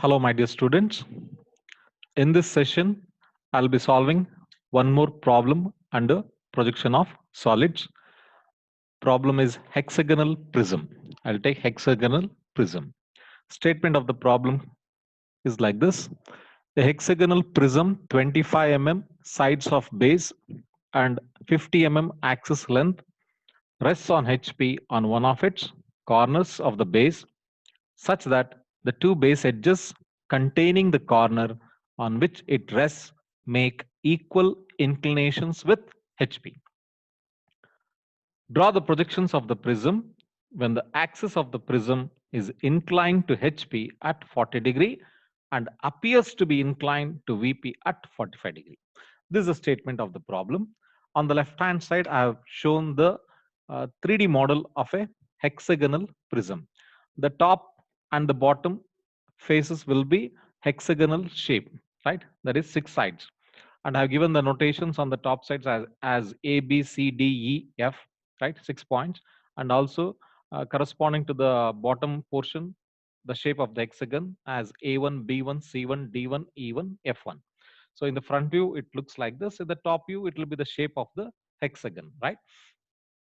Hello, my dear students. In this session, I'll be solving one more problem under projection of solids. Problem is hexagonal prism. I'll take hexagonal prism. Statement of the problem is like this. A hexagonal prism 25 mm sides of base and 50 mm axis length rests on HP on one of its corners of the base such that the two base edges containing the corner on which it rests make equal inclinations with HP. Draw the projections of the prism when the axis of the prism is inclined to HP at 40° and appears to be inclined to VP at 45°. This is a statement of the problem. On the left hand side, I have shown the 3D model of a hexagonal prism. The top and the bottom faces will be hexagonal shape, right? That is 6 sides. And I have given the notations on the top sides as A, B, C, D, E, F, right? 6 points. And also corresponding to the bottom portion, the shape of the hexagon as A1, B1, C1, D1, E1, F1. So in the front view, it looks like this. In the top view, it will be the shape of the hexagon, right?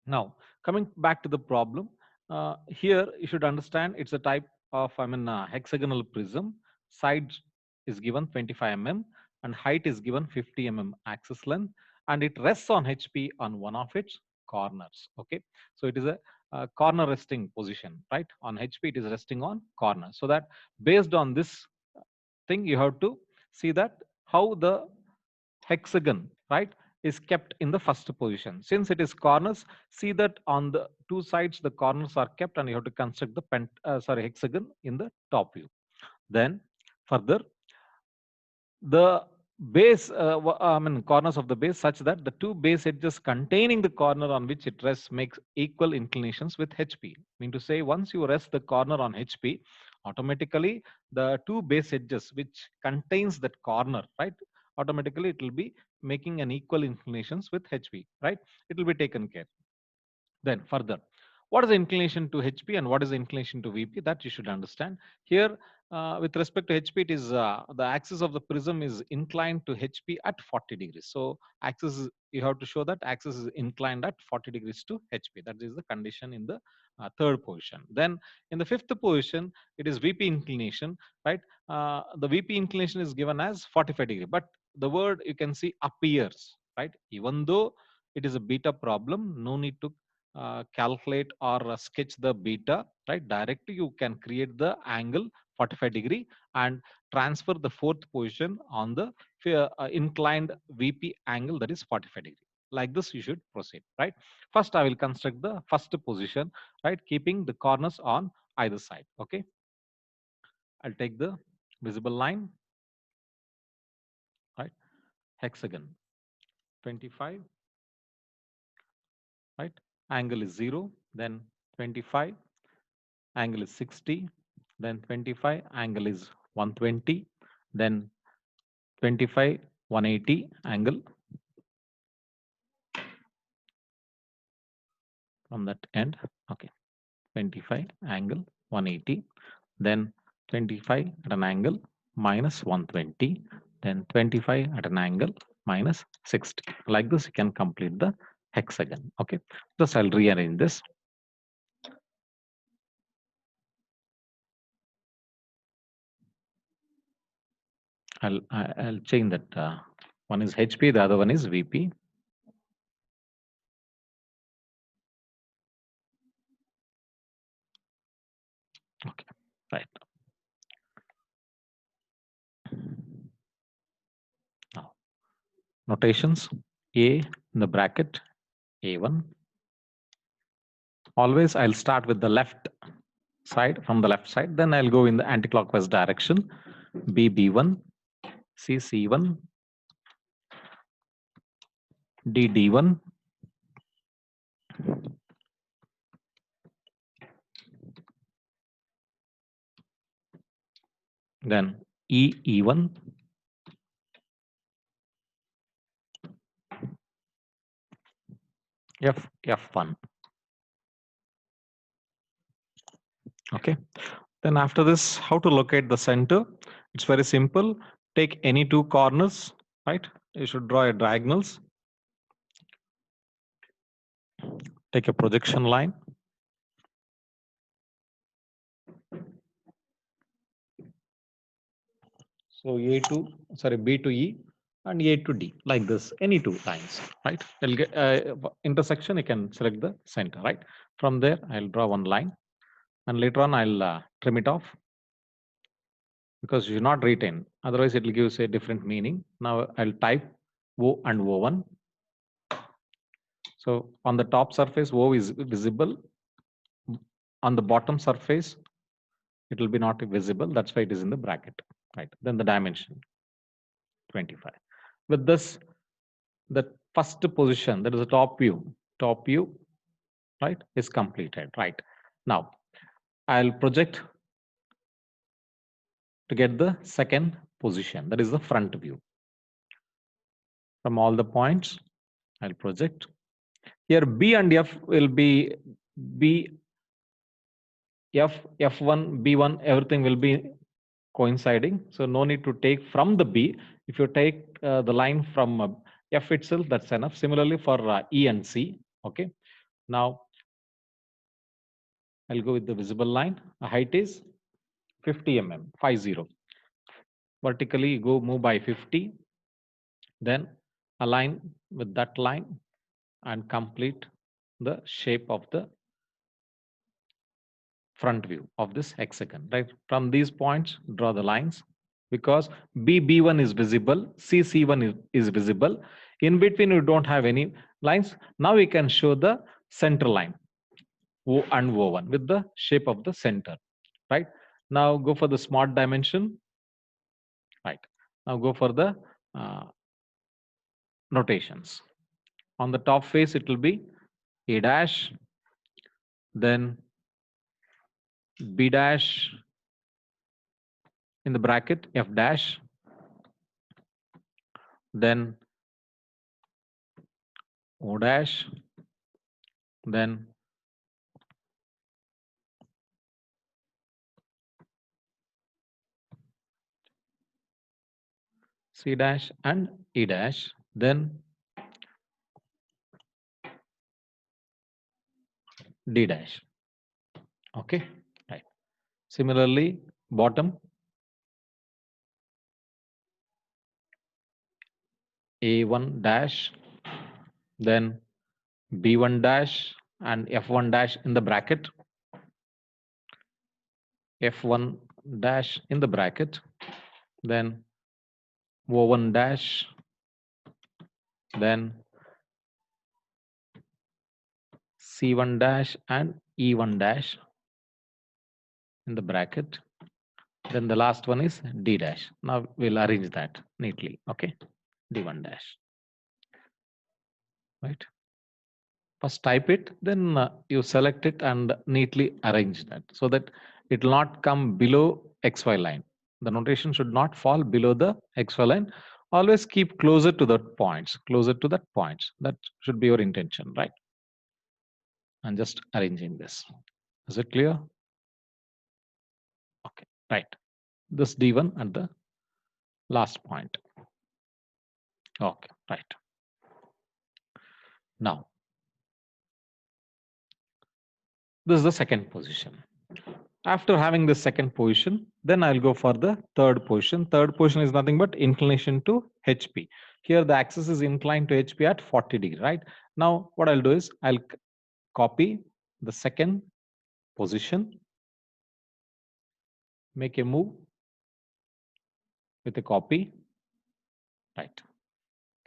Now, coming back to the problem, here you should understand it's a type of, hexagonal prism. Side is given 25 mm and height is given 50 mm axis length, and it rests on HP on one of its corners. Okay, so it is a corner resting position, right? On HP, it is resting on corner. So that based on this thing, you have to see that how the hexagon, right, is kept in the first position. Since it is corners, see that on the two sides the corners are kept, and you have to construct the hexagon in the top view. Then further, the base, corners of the base such that the two base edges containing the corner on which it rests makes equal inclinations with HP. Mean to say, once you rest the corner on HP, automatically the two base edges which contains that corner, right, automatically it will be making an equal inclinations with HP, right? It will be taken care. Then further, what is the inclination to HP and what is the inclination to VP? That you should understand. Here, with respect to HP, it is the axis of the prism is inclined to HP at 40 degrees. So axis you have to show that axis is inclined at 40 degrees to HP. That is the condition in the third position. Then in the fifth position, it is VP inclination, right? The VP inclination is given as 45 degree, but the word you can see appears, right? Even though it is a beta problem, no need to calculate or sketch the beta, right? Directly you can create the angle 45 degree and transfer the fourth position on the inclined VP angle, that is 45 degree. Like this you should proceed, right? First I will construct the first position, right, keeping the corners on either side. Okay, I'll take the visible line, right? Hexagon 25, right? Angle is 0, then 25, angle is 60, then 25, angle is 120, then 25, 180 angle from that end. Okay, 25 angle 180, then 25 at an angle minus 120, then 25 at an angle minus 60. Like this, you can complete the hexagon. Okay, just I'll rearrange this. I'll change that. One is HP, the other one is VP. Okay, right. Now, notations: A in the bracket, A1. Always I'll start with the left side, from the left side, then I'll go in the anticlockwise direction. B, B1, C, C1, D, D1, then E, E1, F, F1. Okay, then after this, how to locate the center? It's very simple. Take any two corners, right? You should draw a diagonals. Take a projection line. So A to, sorry, B to E and A to D, like this, any two lines, right? I'll get intersection, you can select the center, right? From there, I'll draw one line and later on I'll trim it off because you should not retain. Otherwise, it will give a different meaning. Now I'll type O and O1. So on the top surface, O is visible. On the bottom surface, it will be not visible. That's why it is in the bracket, right? Then the dimension, 25. With this, the first position, that is the top view, right, is completed, right? Now, I'll project to get the second position, that is the front view. From all the points, I'll project. Here B and F will be B, F, F1, B1, everything will be coinciding. So no need to take from the B. If you take the line from F itself, that's enough. Similarly for E and C, okay? Now, I'll go with the visible line. The height is 50 mm, 50. Vertically, go move by 50. Then align with that line and complete the shape of the front view of this hexagon, right? From these points, draw the lines because B1 is visible, C1 is visible. In between, you don't have any lines. Now we can show the center line, O and O1 with the shape of the center, right? Now go for the smart dimension, right? Now go for the notations. On the top face, it will be A dash, then B dash, in the bracket F dash, then O dash, then C dash and E dash, then D dash. Okay, right. Similarly, bottom A1 dash, then B1 dash and F1 dash in the bracket, F1 dash in the bracket, then O1 dash, then C1 dash and E1 dash in the bracket. Then the last one is D dash. Now we'll arrange that neatly. Okay, D1 dash. Right. First type it, then you select it and neatly arrange that so that it will not come below XY line. The notation should not fall below the XY line. Always keep closer to the points, closer to that points. That should be your intention, right? And just arranging this. Is it clear? Okay, right. This D1 at the last point. Okay, right. Now, this is the second position. After having the second position, then I'll go for the third position. Third position is nothing but inclination to HP. Here the axis is inclined to HP at 40 degree, right? Now what I'll do is I'll copy the second position, make a move with a copy, right?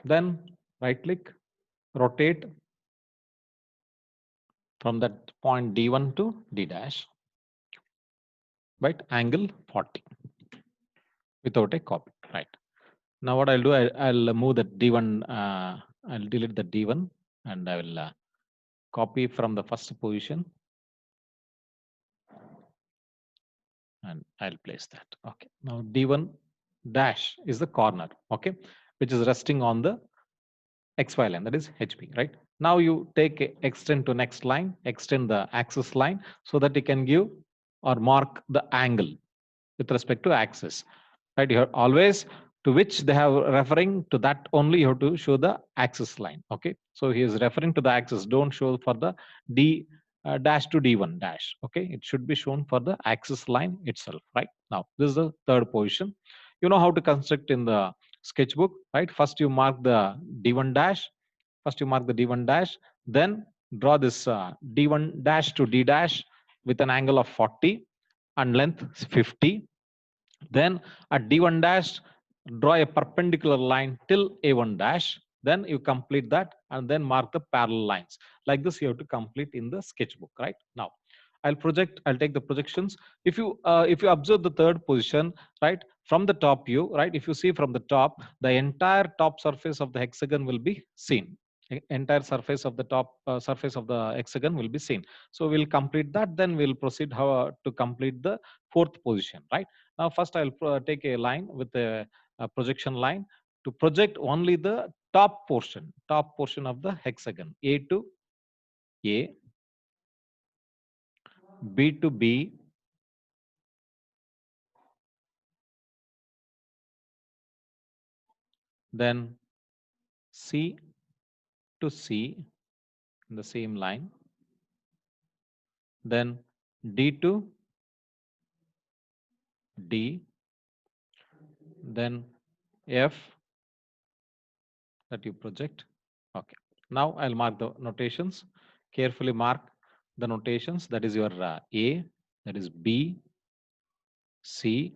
Then right click, rotate from that point D1 to D dash, right? Angle 40 without a copy, right? Now what I'll do, I'll move the D1, I'll delete the D1 and I will copy from the first position and I'll place that. Okay, now D1 dash is the corner, okay, which is resting on the XY line, that is HP, right? Now you take extend to next line, extend the axis line so that you can give or mark the angle with respect to axis. right? You have always to which they have referring to that only you have to show the axis line. Okay, so he is referring to the axis. Don't show for the d dash to d1 dash. Okay, it should be shown for the axis line itself. Right, now this is the third position. You know how to construct in the sketchbook, right? First you mark the d1 dash. First you mark the d1 dash, then draw this d1 dash to d dash with an angle of 40 and length 50. Then at d1 dash, draw a perpendicular line till a1 dash. Then you complete that and then mark the parallel lines. Like this, you have to complete in the sketchbook, right? Now, I'll take the projections. If you observe the third position, right, from the top view, right, if you see from the top, the entire top surface of the hexagon will be seen. Entire surface of the top surface of the hexagon will be seen. So we'll complete that, then we'll proceed how to complete the fourth position, right? Now, first I'll take a line with a projection line to project only the top portion of the hexagon. A to A, B to B, then C to C in the same line, then D to D, then F that you project. Okay. Now I'll mark the notations. Carefully mark the notations. That is your A, that is B, C,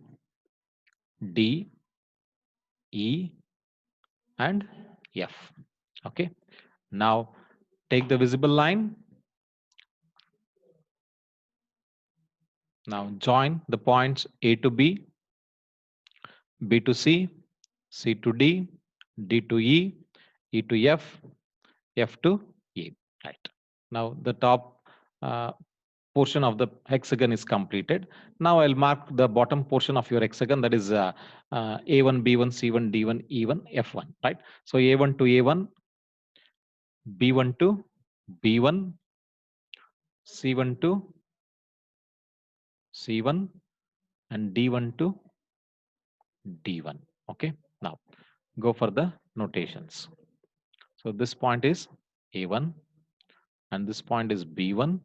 D, E, and F. Okay. Now take the visible line. Now join the points A to B, B to C, C to D, D to E, E to F, F to E. Right. Now the top portion of the hexagon is completed. Now I'll mark the bottom portion of your hexagon, that is A1, B1, C1, D1, E1, F1. Right. So A1 to A1, B1 to B1, C1 to C1, and D1 to D1. Okay. Now go for the notations. So this point is A1, and this point is B1,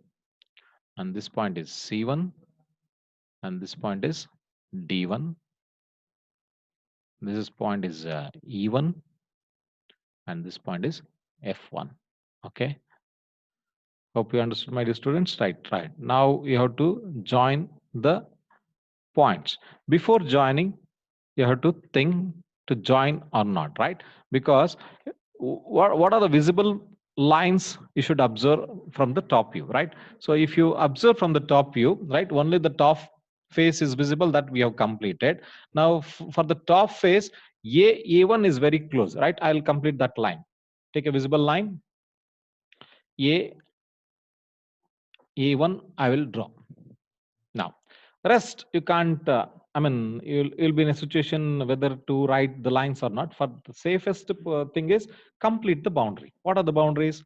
and this point is C1, and this point is D1. This point is E1, and this point is F1. Okay. Hope you understood, my dear students. Right. Now you have to join the points. Before joining, you have to think to join or not, right? Because what are the visible lines you should observe from the top view, right? So if you observe from the top view, right, only the top face is visible, that we have completed. Now for the top face, A1 is very close, right? I'll complete that line. Take a visible line. A1 I will draw. Now rest you can't you'll be in a situation whether to write the lines or not. For the safest thing is complete the boundary. What are the boundaries?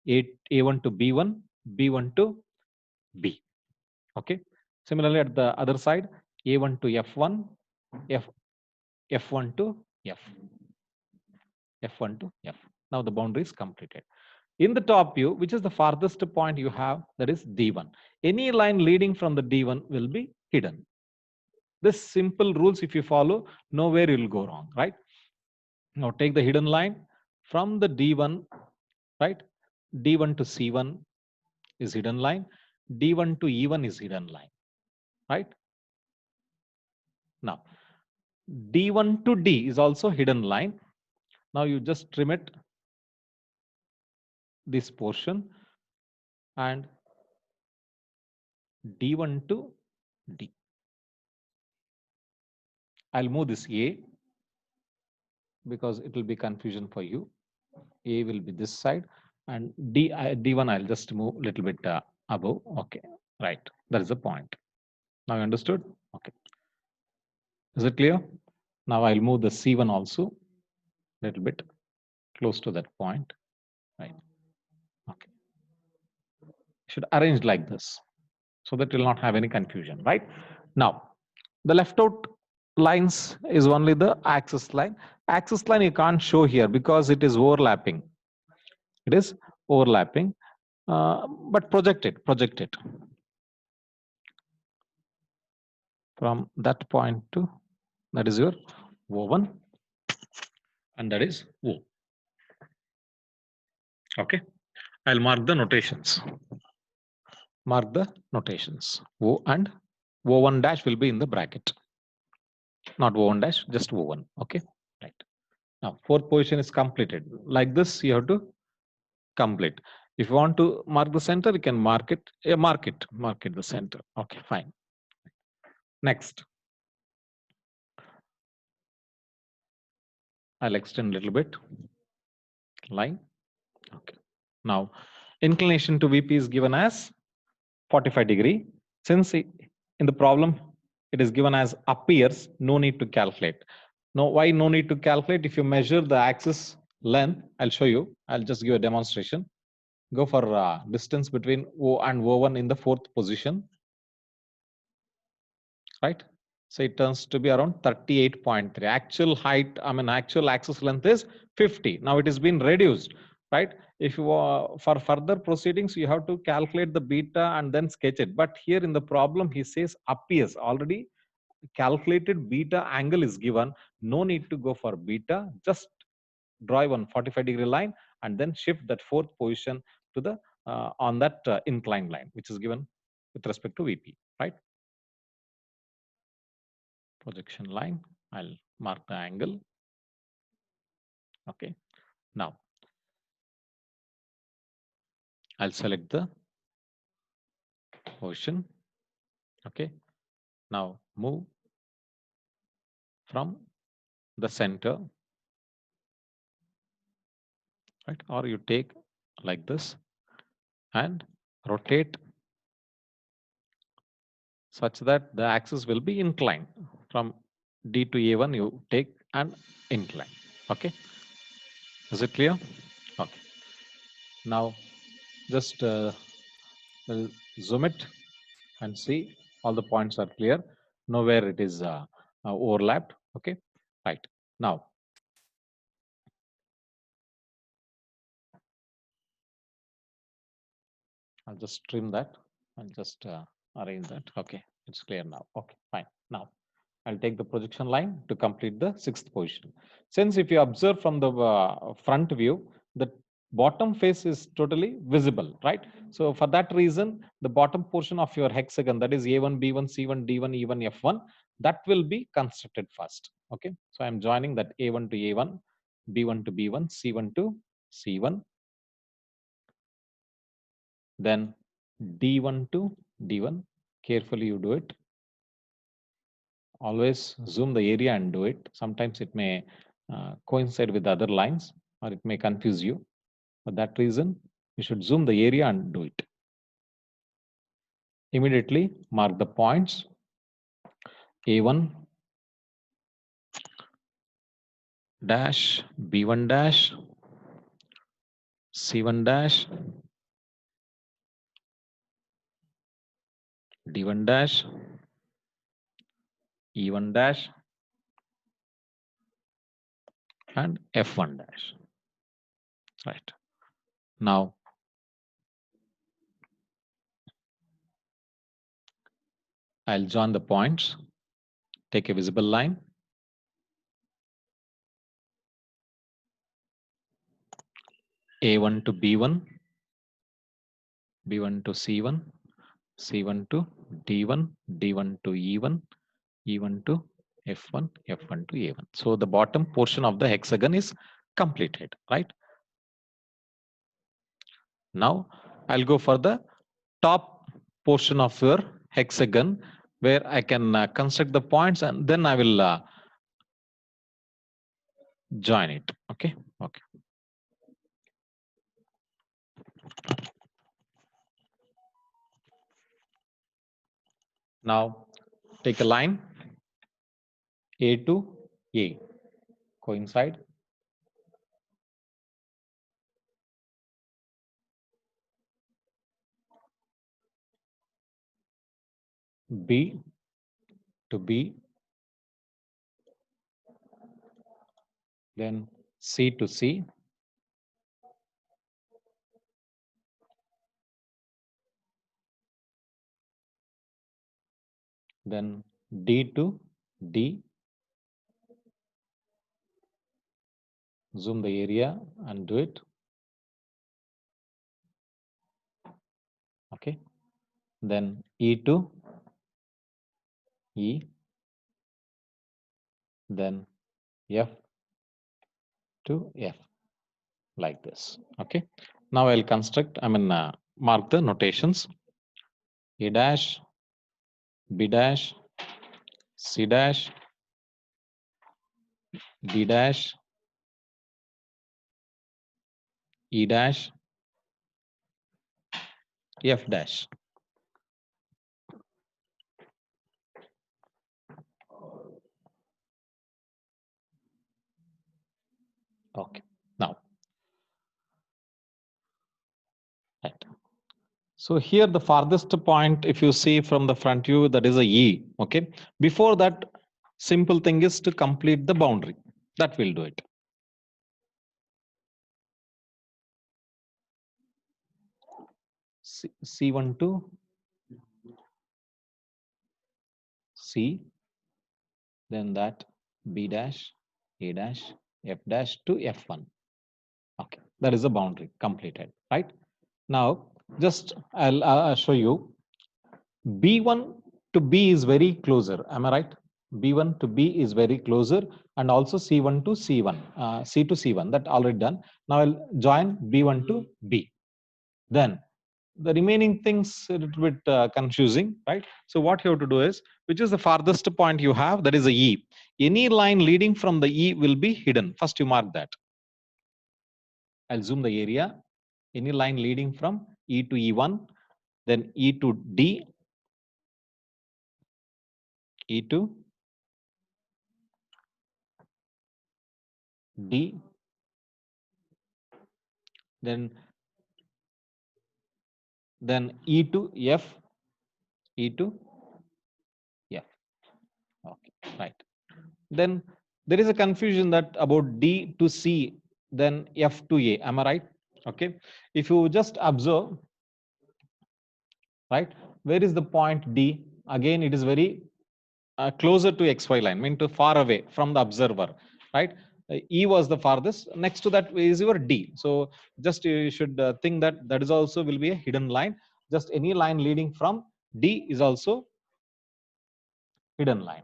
A1 to B1, B1 to B. Okay. Similarly at the other side, A1 to F1, F1 to F, F1 to F. Now the boundary is completed. In the top view, which is the farthest point you have, that is D1. Any line leading from the D1 will be hidden. This simple rules, if you follow, nowhere you will go wrong, right? Now take the hidden line from the D1, right? D1 to C1 is hidden line. D1 to E1 is hidden line, right? Now D1 to D is also hidden line. Now you just trim it, this portion, and D1 to D. I'll move this A because it will be confusion for you. A will be this side, and D1 I'll just move a little bit above. Okay, right. That is the point. Now you understood? Okay. Is it clear? Now I'll move the C1 also a little bit close to that point. Right. Okay. Should arrange like this so that you'll not have any confusion. Right. Now the left out lines is only the axis line. Axis line you can't show here because it is overlapping. It is overlapping, but project it from that point to, that is your O1 and that is O. Okay, I'll mark the notations. Mark the notations. O and O1 dash will be in the bracket. Not O1 dash, just O1. Okay, right. Now, fourth position is completed. Like this, you have to complete. If you want to mark the center, you can mark it. Mark it the center. Okay, fine. Next, I'll extend a little bit. Line. Okay. Now, inclination to VP is given as 45 degree. Since in the problem, it is given as appears, no need to calculate. No, why no need to calculate? If you measure the axis length, I'll show you. I'll just give a demonstration. Go for distance between O and O1 in the fourth position, right? So it turns to be around 38.3. Actual height, actual axis length is 50. Now it has been reduced, right? If you for further proceedings, you have to calculate the beta and then sketch it. But here in the problem, he says appears already calculated beta angle is given. No need to go for beta. Just draw one 45-degree line and then shift that fourth position to the on that inclined line, which is given with respect to VP, right? Projection line, I'll mark the angle. Okay, now I'll select the position. Okay, now move from the center, right? Or you take like this and rotate such that the axis will be inclined. From D to A1, you take an incline. Okay, is it clear? Okay, now just we'll zoom it and see all the points are clear. Nowhere it is overlapped. Okay, right. Now, I'll just trim that and just arrange that. Okay, it's clear now. Okay, fine. Now, I'll take the projection line to complete the sixth position. Since if you observe from the front view, the bottom face is totally visible, right? So for that reason, the bottom portion of your hexagon, that is A1, B1, C1, D1, E1, F1, that will be constructed first. Okay, so I'm joining that A1 to A1, B1 to B1, C1 to C1, then D1 to D1. Carefully you do it. Always zoom the area and do it. Sometimes it may coincide with other lines or it may confuse you. For that reason, you should zoom the area and do it. Immediately mark the points A1 dash, B1 dash, C1 dash, D1 dash, E1 dash, and F1 dash. Right. Now, I'll join the points. Take a visible line. A1 to B1, B1 to C1, C1 to D1, D1 to E1, E1 to F1, F1 to A1. So the bottom portion of the hexagon is completed, right? Now I'll go for the top portion of your hexagon where I can construct the points and then I will join it. Okay. Okay. Now take a line A to A, coincide. B to B, then C to C, then D to D, zoom the area and do it. Okay, then E to E, then F to F, like this. Okay, now I'll construct, mark the notations. A dash, B dash, C dash, D dash, E dash, F dash. Okay, now, right. So here the farthest point, if you see from the front view, that is a E. Okay, before that, simple thing is to complete the boundary. That will do it. C1 to C, then that B dash, A dash, F dash to F1. Okay, that is the boundary completed, right? Now, just I'll show you. B1 to B is very closer. Am I right? B1 to B is very closer, and also C1 to C1, C to C1. That already done. Now I'll join B1 to B. Then the remaining things a little bit confusing, right? So what you have to do is, which is the farthest point you have, that is a E. Any line leading from the E will be hidden. First you mark that. I'll zoom the area. Any line leading from E to E1, then E to D, E to D, then E to F, E to F. Okay, right. Then there is a confusion that about D to C, then F to A. Am I right? Okay. If you just observe, right, where is the point D? Again, it is very closer to XY line, mean to far away from the observer, right? E was the farthest. Next to that is your D. So just you should think that that is also will be a hidden line. Just any line leading from D is also hidden line.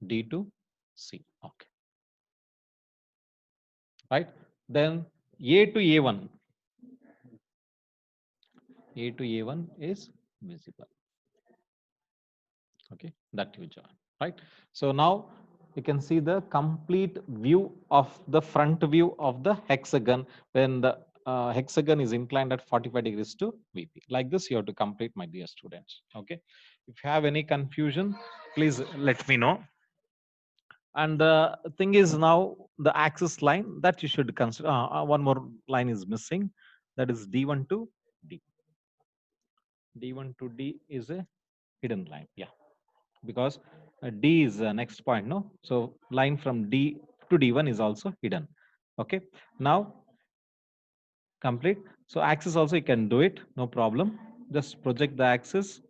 D to C. Okay. Right. Then A to A1. A to A1 is visible. Okay. That you join. Right. So now you can see the complete view of the front view of the hexagon when the hexagon is inclined at 45 degrees to VP. Like this, you have to complete, my dear students. Okay. If you have any confusion, please let me know. And the thing is now the axis line that you should consider. One more line is missing. That is D1 to D. D1 to D is a hidden line. Yeah, because D is the next point. No, so line from D to D1 is also hidden. Okay, now complete. So axis also you can do it. No problem. Just project the axis.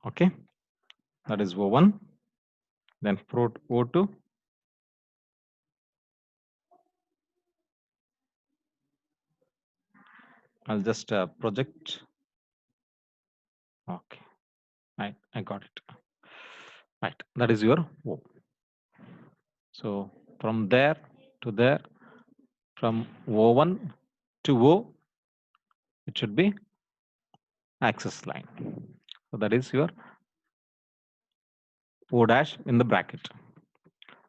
Okay, that is O1. Then O2. I'll just project. Okay, right, I got it. Right, that is your O. So from there to there, from O1 to O, it should be axis line. So that is your O dash in the bracket.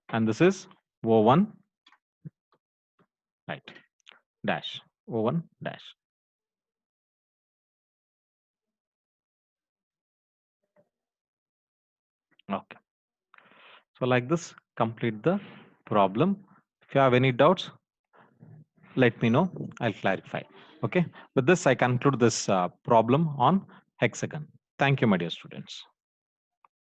And this is O1, right, dash, O1 dash. Okay. So like this, complete the problem. If you have any doubts, let me know. I'll clarify. Okay. With this, I conclude this problem on hexagon. Thank you, my dear students.